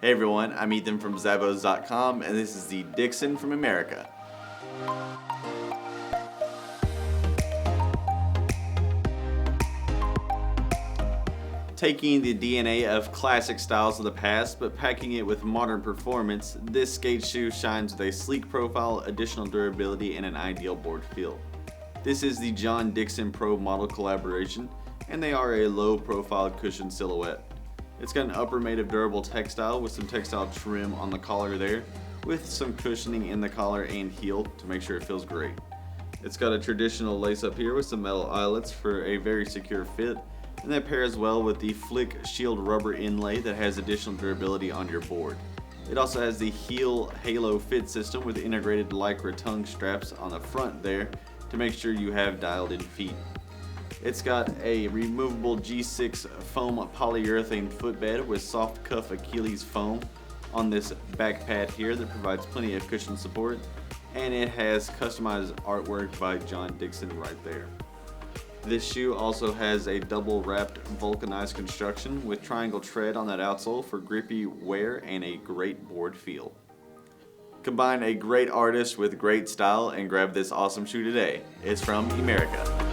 Hey everyone, I'm Ethan from Zabbos.com and this is the Dickson from Emerica. Taking the DNA of classic styles of the past but packing it with modern performance, this skate shoe shines with a sleek profile, additional durability, and an ideal board feel. This is the Jon Dickson Pro model collaboration, and they are a low profile cushion silhouette. It's got an upper made of durable textile with some textile trim on the collar there, with some cushioning in the collar and heel to make sure it feels great. It's got a traditional lace up here with some metal eyelets for a very secure fit, and that pairs well with the Flick Shield rubber inlay that has additional durability on your board. It also has the heel halo fit system with integrated Lycra tongue straps on the front there to make sure you have dialed in feet. It's got a removable G6 foam polyurethane footbed with Soft Cuff Achilles foam on this back pad here that provides plenty of cushion support, and it has customized artwork by Jon Dickson right there. This shoe also has a double wrapped vulcanized construction with triangle tread on that outsole for grippy wear and a great board feel. Combine a great artist with great style and grab this awesome shoe today. It's from Emerica.